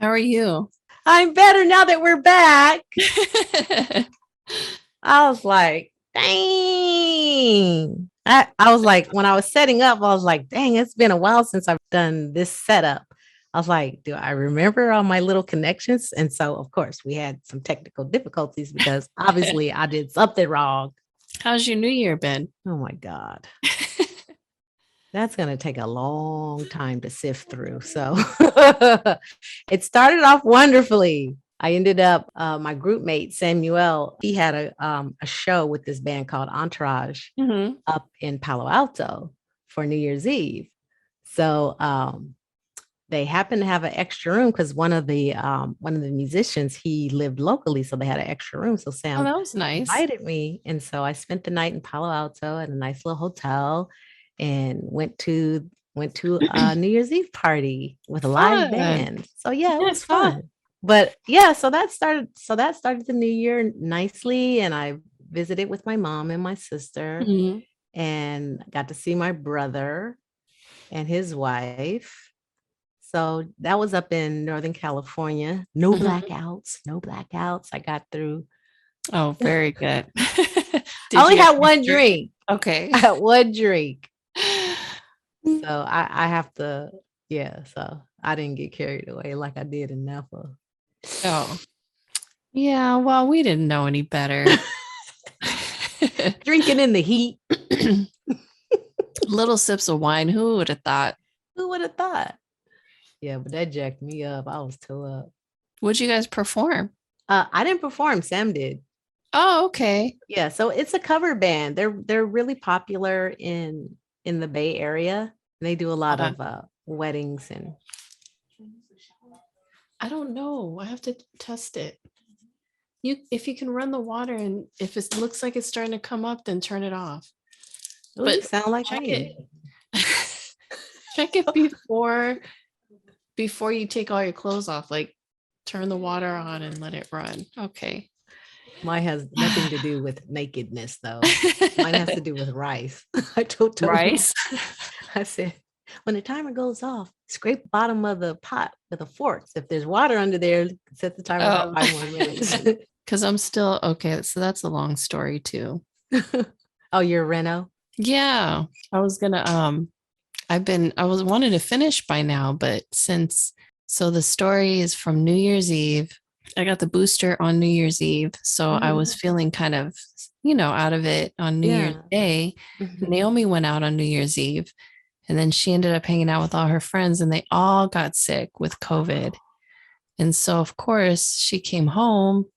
How are you? I'm better now that we're back. I was like, dang. I was like, when I was setting up, I was like, dang, it's been a while since I've done this setup. I was like, do I remember all my little connections? And so, of course, we had some technical difficulties because obviously I did something wrong. How's your new year been? Oh my God. That's going to take a long time to sift through. So it started off wonderfully. I ended up, my group mate, Samuel, he had a show with this band called Entourage up in Palo Alto for New Year's Eve. So they happened to have an extra room because one of the musicians, he lived locally. So they had an extra room. So Oh, Sam that was nice. invited me. And so I spent the night in Palo Alto at a nice little hotel and went to a New Year's Eve party with a live Fun. band. So yeah, it Yeah, was fun. But yeah, so that started the new year nicely. And I visited with my mom and my sister Mhm. and got to see my brother and his wife. So that was up in Northern California. No Mhm. blackouts, no blackouts. I got through. Oh, very good. I Did only you had guys one drink? drink. Okay. I had one drink. So I have to, yeah. So I didn't get carried away like I did in Napa. Oh, yeah. Well, we didn't know any better. Drinking in the heat. Little sips of wine. Who would have thought? Who would have thought? Yeah, but that jacked me up. I was too up. Would you guys perform? I didn't perform. Sam did. Oh, okay. Yeah, so it's a cover band. They're really popular in the Bay Area. They do a lot Uh, of weddings and I don't know. I have to test it. If you can run the water and if it looks like it's starting to come up, then turn it off. oh, you But sound like check me. it. Check it before you take all your clothes off. Like turn the water on and let it run. Okay. Mine has nothing to do with nakedness though. Mine has to do with rice. I told him, Rice. I said, when the timer goes off, scrape the bottom of the pot with a fork. If there's water under there, set the timer for Oh, 5 more minutes. because I'm still okay. So that's a long story too. Oh, you're Reno? Yeah. I was wanted to finish by now, but the story is from New Year's Eve. I got the booster on New Year's Eve. So I was feeling kind of, out of it on New Year's Yeah. Day. Mhm. Naomi went out on New Year's Eve and then she ended up hanging out with all her friends and they all got sick with COVID. And so, of course, she came home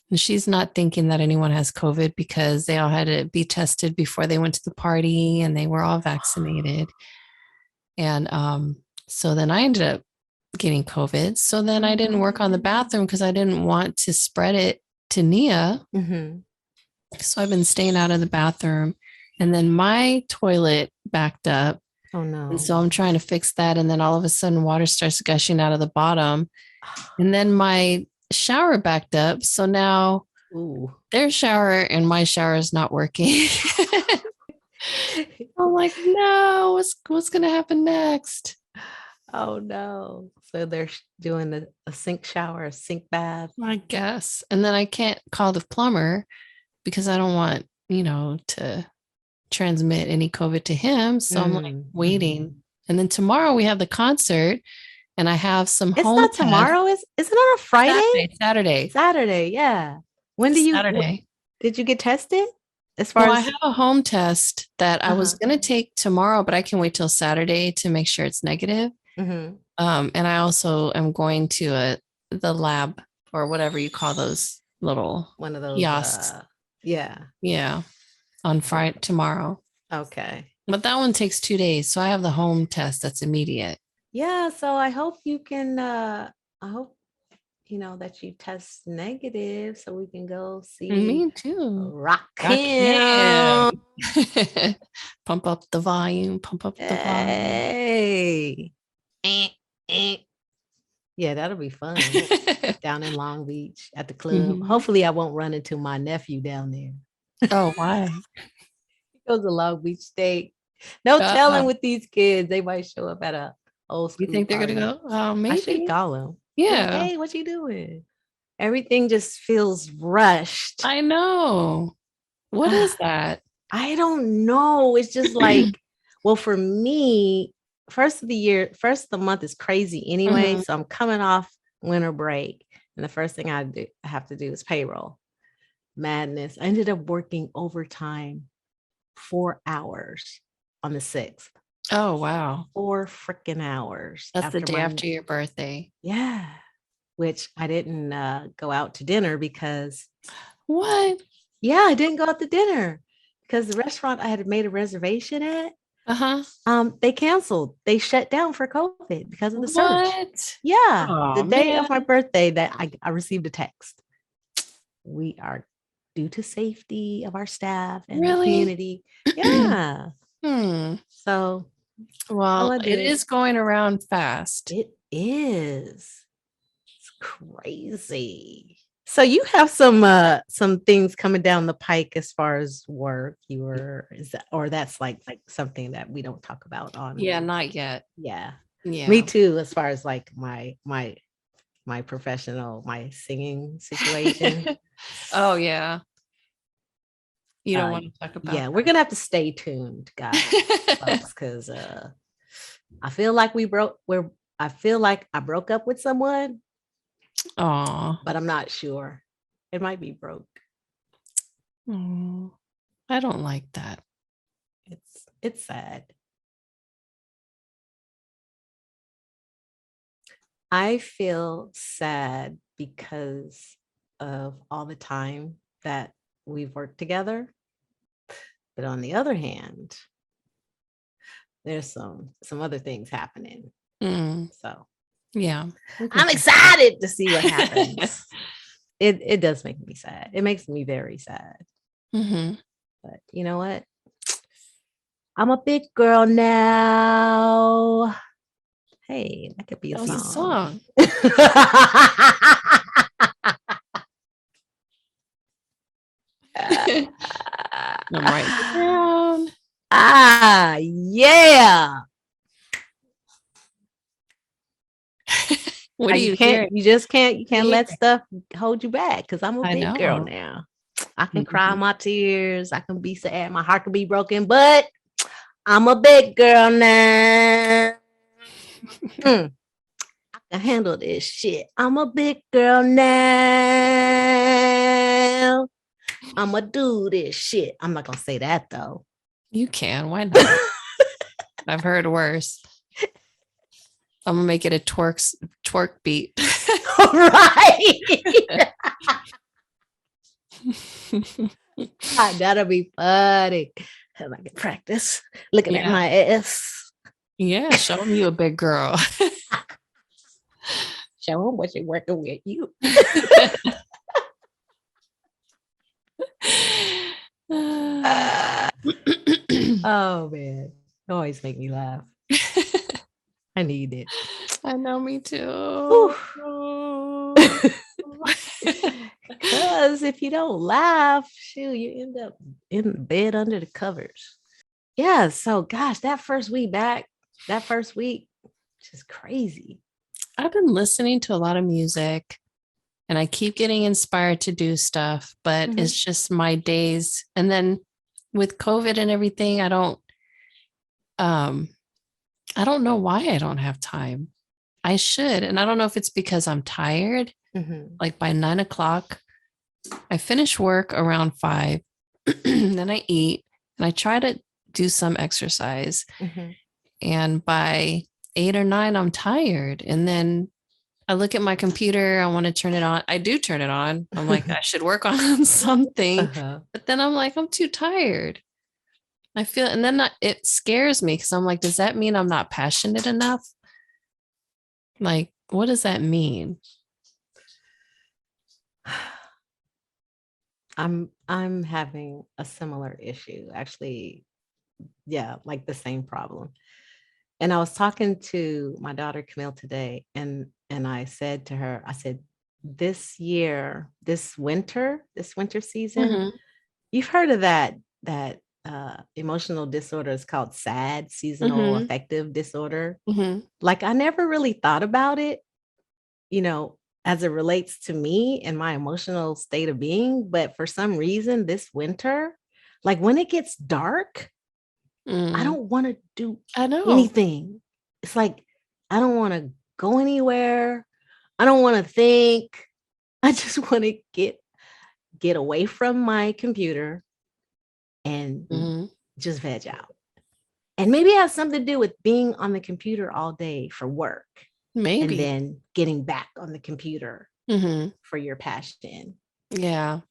and she's not thinking that anyone has COVID because they all had to be tested before they went to the party and they were all vaccinated. And so then I ended up getting COVID. So then I didn't work on the bathroom because I didn't want to spread it to Nia. Mhm. So I've been staying out of the bathroom. And then my toilet backed up. Oh And no. so I'm trying to fix that. And then all of a sudden, water starts gushing out of the bottom. And then my shower backed up. So now Ooh. their shower and my shower is not working. I'm like, no, what's going to happen next? Oh no. So they're doing a sink shower, a sink bath. I guess. And then I can't call the plumber because I don't want, to transmit any COVID to him. So I'm like waiting. And then tomorrow we have the concert and I have some It's home not tests. tomorrow. Isn't it a Friday? Saturday. Saturday, yeah. When do you Saturday. did you get tested? As far Well, I as have a home test that I was uh-huh. going to take tomorrow, but I can wait till Saturday to make sure it's negative. Mhm. And I also am going to the lab or whatever you call those little One of those kiosks. yeah. Yeah, on Friday tomorrow. Okay. But that one takes 2 days. So I have the home test that's immediate. Yeah, so I hope you can I hope that you test negative so we can go see Me too. Rock Rock him. Him. Pump up the volume, pump up the volume. Hey. Eh, eh. Yeah, that'll be fun. Down in Long Beach at the club. Mhm. Hopefully I won't run into my nephew down there. Oh, why? He goes to Long Beach State. No telling with these kids. They might show up at a old You school think they're gonna party. go? Oh, I should maybe. call him. Be like, Yeah. hey, what you doing? Everything just feels rushed. I know. What is that? I don't know. It's just like, well, for me, first of the month is crazy anyway. Mhm. So I'm coming off winter break. And the first thing I have to do is payroll. Madness. I ended up working overtime 4 hours on the 6th. Oh, wow. 4 freaking hours That's the after day my, after your birthday. yeah, which I didn't go out to dinner because, What? yeah, I didn't go out to dinner because the restaurant I had made a reservation at, Uh-huh. they canceled. They shut down for COVID because of the surge. What? Yeah, Oh, the day of my man. birthday that I received a text. We are, due to safety of our staff and the Really? community. Yeah. Hmm. So all Well, I it did, is going around fast. it is. It's crazy. So you have some things coming down the pike as far as work. You were is that or that's like something that we don't talk about on. Yeah, not yet. Yeah. Me Yeah. too, as far as like my professional, my singing situation. Oh, yeah. You don't Uh want to talk about yeah, we're gonna have to stay tuned, guys, that. folks, because I feel like I feel like I broke up with someone, Oh, but I'm not sure. It might be broke. I don't like that. It's sad. I feel sad because of all the time that we've worked together. But on the other hand, there's some other things happening. Mm, So yeah. We can I'm talk about excited to see what it. happens. It does make me sad. It makes me very sad. Mhm. But you know what? I'm a big girl now. Hey, that could be a That was a song. song. I'm writing it down. Yeah. What do You you can't, hear? you can't let stuff hold you back because I'm a I big girl know. now. I can cry Mhm. my tears. I can be sad. My heart can be broken, but I'm a big girl now. Mm, I can handle this shit. I'm a big girl now. I'm gonna do this shit. I'm not gonna say that though. You can. Why not? I've heard worse. I'm gonna make it a twerk beat. Right. That'll be funny. I can practice looking at Yeah. my ass. Yeah. Show them you a big girl. Show them what you're working with. You. Oh man. Always make me laugh. I need it. I know, me too. Whew. Because if you don't laugh, shoot, you end up in bed under the covers. Yeah. So gosh, that first week, just crazy. I've been listening to a lot of music and I keep getting inspired to do stuff, but Mhm. it's just my days. And then with COVID and everything, um I don't know why I don't have time. I should. And I don't know if it's because I'm tired. Mhm. Like by 9 o'clock, I finish work around 5, then I eat and I try to do some exercise. Mhm. And by 8 or 9, I'm tired. And then I look at my computer, I want to turn it on. I do turn it on. I'm like, I should work on something. Uh-huh. But then I'm like, I'm too tired. I feel, and then it scares me because I'm like, does that mean I'm not passionate enough? Like, what does that mean? I'm having a similar issue. Actually, yeah, like the same problem. And I was talking to my daughter Camille today, and I said to her, I said, this year, this winter season, Mhm. you've heard of that emotional disorder is called SAD, seasonal Mhm. affective disorder. Mhm. Like I never really thought about it you know, as it relates to me and my emotional state of being. But for some reason, this winter, like when it gets dark, I Mm, don't want to do I know. anything. It's like I don't want to go anywhere. I don't want to think. I just want to get away from my computer and Mhm. just veg out. And maybe it has something to do with being on the computer all day for work and Maybe. then getting back on the computer Hmm. for your passion. Yeah.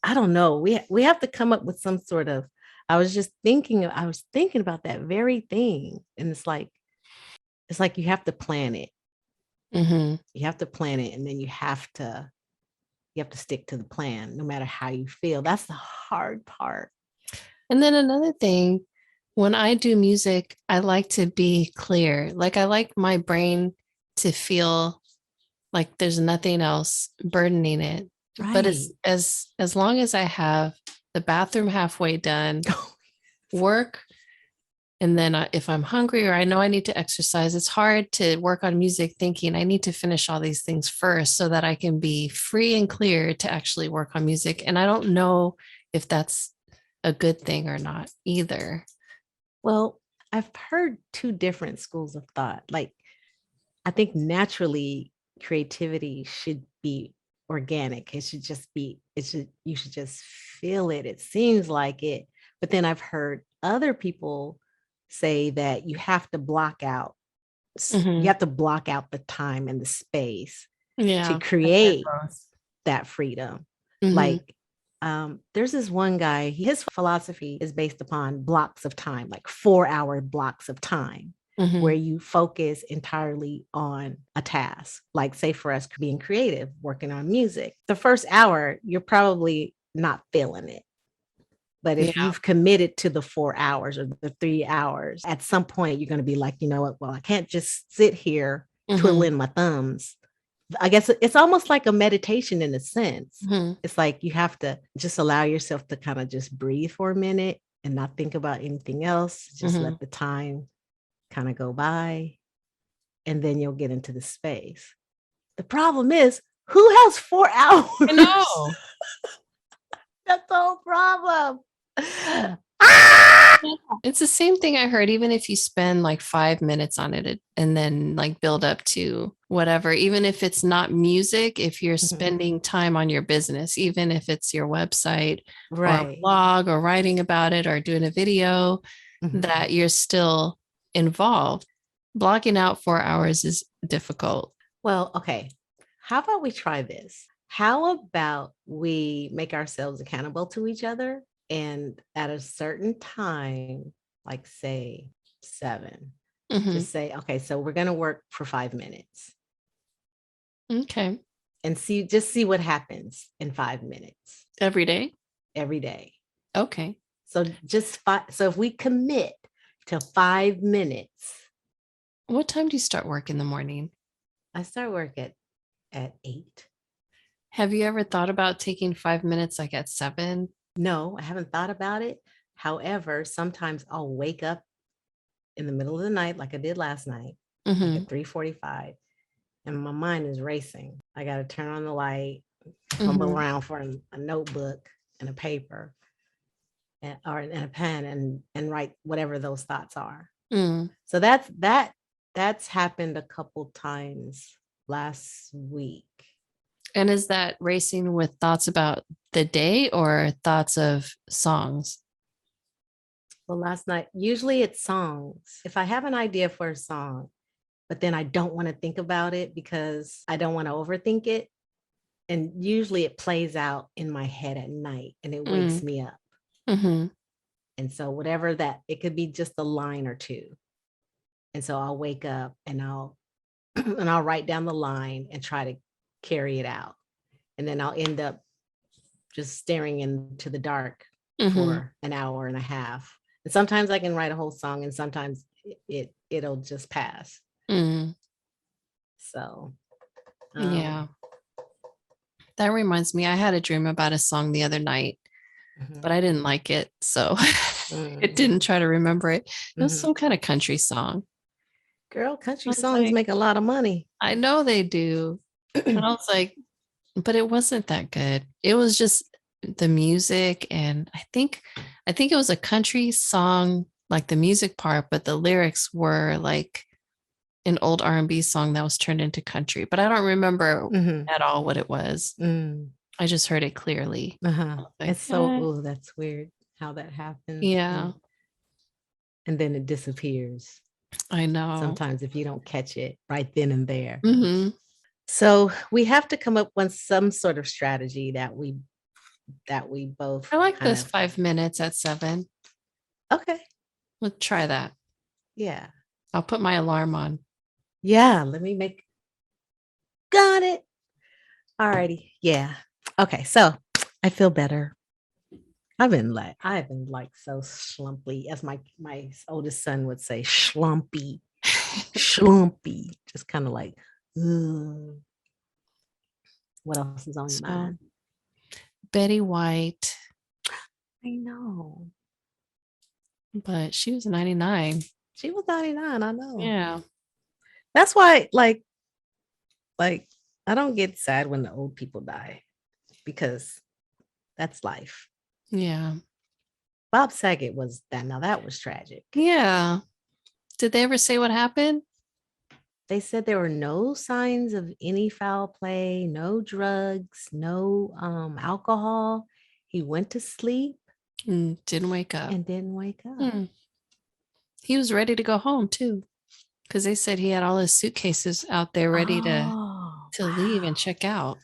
I don't know. We have to come up with some sort of. I was thinking about that very thing, and it's like you have to plan it. Hmm. You have to plan it, and then you have to stick to the plan, no matter how you feel. That's the hard part. And then another thing, when I do music, I like to be clear. Like I like my brain to feel like there's nothing else burdening it. But Right. as long as I have the bathroom halfway done, work, and then if I'm hungry or I know I need to exercise, it's hard to work on music thinking I need to finish all these things first so that I can be free and clear to actually work on music. And I don't know if that's a good thing or not either. Well, I've heard two different schools of thought. Like, I think naturally creativity should be organic. It should just be, you should just feel it. It seems like it. But then I've heard other people say that you Hmm. have to block out the time and the space to Yeah, I've heard create both. that freedom. Hmm. Like, there's this one guy, his philosophy is based upon blocks of time, like 4 hour blocks of time, where Hmm. you focus entirely on a task. Like, say, for us being creative, working on music, the first hour, you're probably not feeling it. But if Yeah. you've committed to the 4 hours or the 3 hours, at some point you're going to be like, you know what? Well, I can't just sit here Hmm. twiddling my thumbs. I guess it's almost like a meditation in a sense. Hmm. It's like you have to just allow yourself to kind of just breathe for a minute and not think about anything else. Just Hmm. let the time kind of go by, and then you'll get into the space. The problem is, who has 4 hours? I know. That's the whole problem. Ah! It's the same thing I heard. Even if you spend like 5 minutes on it and then like build up to whatever, even if it's not music, if you're Mhm. spending time on your business, even if it's your website or a Right. blog or writing about it or doing a video, Mhm. that you're still involved. Blocking out 4 hours is difficult. Well, okay. How about we try this? How about we make ourselves accountable to each other, and at a certain time, like say 7, Hmm. just say, okay, so we're going to work for 5 minutes Okay. and see what happens in 5 minutes Every day. every day. Okay. So so if we commit to 5 minutes, What time do you start work in the morning? I start work at 8. Have you ever thought about taking 5 minutes like at 7? No, I haven't thought about it. However, sometimes I'll wake up in the middle of the night, like I did last night, like Hmm. at 3:45, and my mind is racing. I got to turn on the light, fumble Hmm. around for a notebook and a paper and a pen, and write whatever those thoughts are. Mm. So that's happened a couple times last week. And is that racing with thoughts about the day or thoughts of songs? Well, last night, usually it's songs. If I have an idea for a song, but then I don't want to think about it because I don't want to overthink it. And usually it plays out in my head at night and it wakes Mm. me up. Hmm. And so whatever that, it could be just a line or two. And so I'll wake up and I'll and I'll write down the line and try to carry it out. And then I'll end up just staring into the dark Hmm. for an hour and a half. And sometimes I can write a whole song and sometimes it'll just pass. Mm. So Yeah. um That reminds me, I had a dream about a song the other night, mhm, but I didn't like it. So it mhm, didn't try to remember it. It was mhm. some kind of country song. Girl, country I was songs like, make a lot of money. I know they do. And I was like, but it wasn't that good. It was just the music. And I think it was a country song, like the music part, but the lyrics were like an old R&B song that was turned into country. But I don't remember Mhm. at all what it was. Mm. I just heard it clearly. Uh-huh. I was like, It's so, oh, that's weird how that happens. yeah, And then it disappears I know. sometimes if you don't catch it right then and there. Hmm. So we have to come up with some sort of strategy that we both I like kind this of 5 minutes at 7. okay. Let's try that. Yeah. I'll put my alarm on. Yeah. Let me make got it. All righty. Yeah. Okay. So I feel better. I've been like so schlumpy, as my oldest son would say, schlumpy, schlumpy. Just kind of like, "Ugh." What else is on your So mind? Betty White, I know. but she was 99. She was 99. I know. Yeah. That's why, like I don't get sad when the old people die because that's life. Yeah. Bob Saget was that. Now that was tragic. Yeah. Did they ever say what happened? They said there were no signs of any foul play, no drugs, no alcohol. He went to sleep Didn't wake up. and didn't wake up. Hmm. He was ready to go home too, because they said he had all his suitcases out there ready to Oh, leave wow. and check out.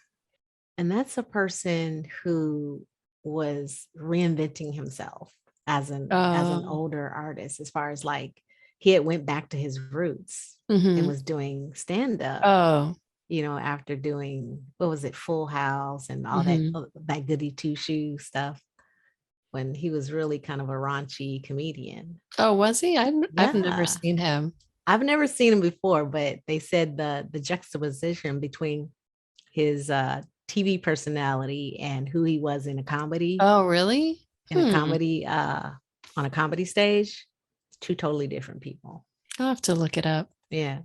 And that's a person who was reinventing himself as an Oh. older artist, as far as like he had went back to his roots and Hmm. was doing stand-up, Oh. after doing, what was it, Full House and all that Hmm. that goody two shoe stuff, when he was really kind of a raunchy comedian. Oh, was he? I've never Yeah. seen him. I've never seen him before, but they said the juxtaposition between his TV personality and who he was Oh, really? in a Hmm. comedy on a comedy stage, two totally different people. I'll have to look it up. Yeah.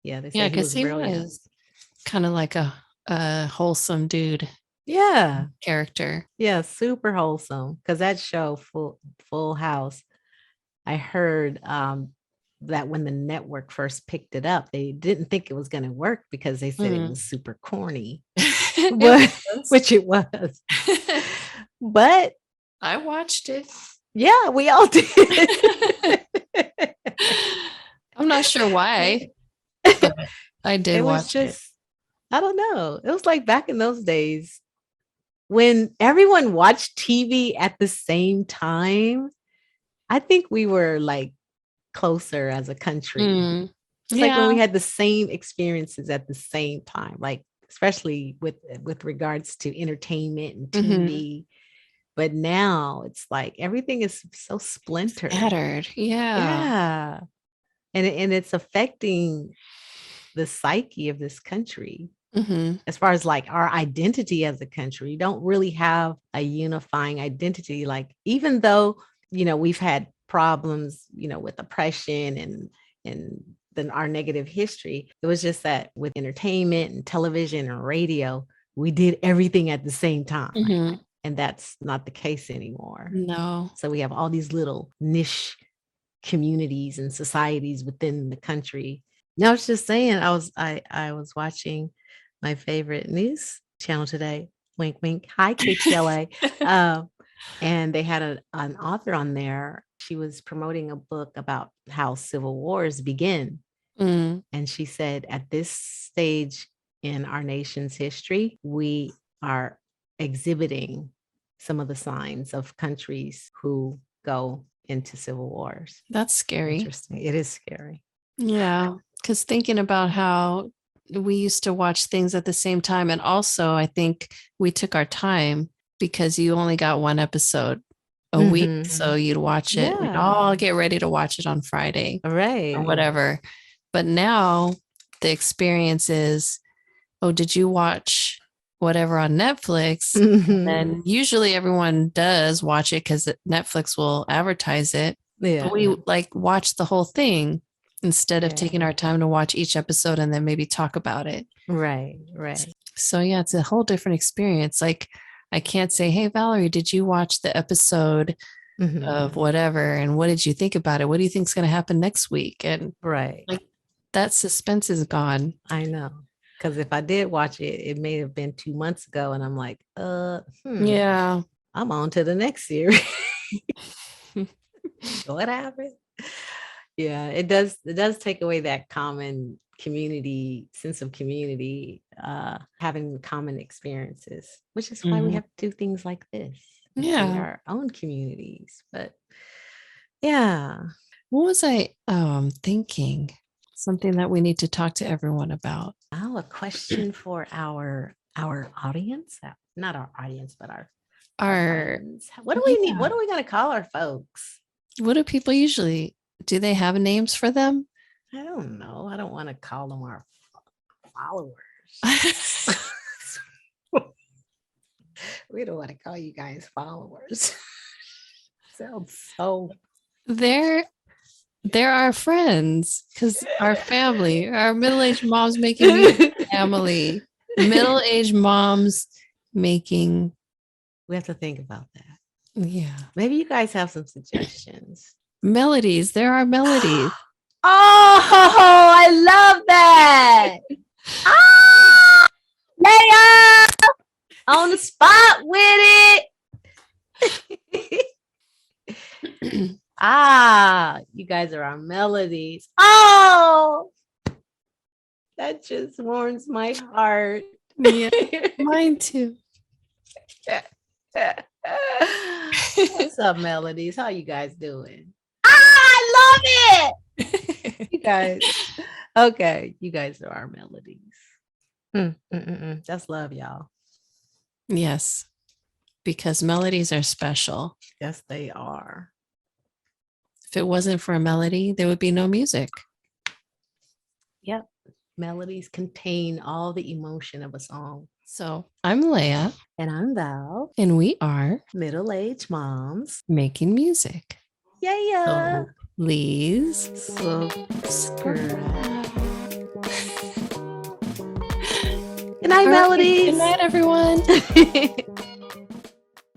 Yeah, they Yeah, said he because was he brilliant. was kind of like a wholesome dude Yeah. character. Yeah, super wholesome. Because that show, Full House, I heard that when the network first picked it up, they didn't think it was going to work because they said it Mm. was super corny, It but was. which it was. But I watched it. yeah, we all did. I'm not sure why, but I did It was watch it. just, I don't know. It was like back in those days when everyone watched TV at the same time. I think we were like closer as a country. Mm. It's like when we Yeah. had the same experiences at the same time, like especially with regards to entertainment and Hmm. TV. But now it's like everything is so splintered. Scattered. Yeah. Yeah. And it's affecting the psyche of this country Hmm. as far as like our identity as a country. We don't really have a unifying identity. Like, even though, we've had problems, with oppression and then our negative history, it was just that with entertainment and television and radio, we did everything at the same time. Hmm. And that's not the case anymore. No. So we have all these little niche communities and societies within the country. No, I was just saying, I was watching my favorite news channel today. Wink, wink. Hi, KTLA. And they had an author on there. She was promoting a book about how civil wars begin. Mm. And she said, at this stage in our nation's history, we are exhibiting some of the signs of countries who go into civil wars. That's scary. Interesting. It is scary. Yeah. Because thinking about how we used to watch things at the same time. And also, I think we took our time because you only got one episode a week. Mhm. So you'd watch it. We'd Yeah. all get ready to watch it on Friday or Right. whatever. But now the experience is, oh, did you watch whatever on Netflix? Mhm. And usually everyone does watch it because Netflix will advertise it. Yeah. But we like watch the whole thing. instead of Yeah. taking our time to watch each episode and then maybe talk about it. Right, right. So yeah, it's a whole different experience. Like I can't say, "Hey Valerie, did you watch the episode of whatever and what did you think about it? What do you think's going to happen next week?" And Right. like that suspense is gone. I know. Because if I did watch it, it may have been 2 months ago, and I'm like, Yeah. I'm on to the next series. What happened? Yeah, it does. It does take away that common community sense of community, having common experiences, which is why we Mhm. have to do things like this and create Yeah. our own communities. But yeah, What was I thinking? Something that we need to talk to everyone about. oh, a question for our audience, not our audience, but our Our friends. What do we need? yeah. What are we going to call our folks? What do people usually do? They have names for them? I don't know. I don't want to call them our followers. We don't want to call you guys followers. Sounds so. They're our friends because our family, our middle-aged moms making music family, middle-aged moms making. We have to think about that. Yeah. Maybe you guys have some suggestions. Melodies. There are melodies. Oh, I love that. Lea on the spot with it. You guys are our melodies. Oh, that just warms my heart. Yeah, mine too. What's up, melodies? How you guys doing? I love it. You guys. Okay, you guys are our melodies. That's love, y'all. Yes, because melodies are special. Yes, they are. If it wasn't for a melody, there would be no music. Yep. Melodies contain all the emotion of a song. So I'm Lea. And I'm Val. And we are middle-aged moms making music. Yeah. So please subscribe. Good night, melodies. Good night, everyone.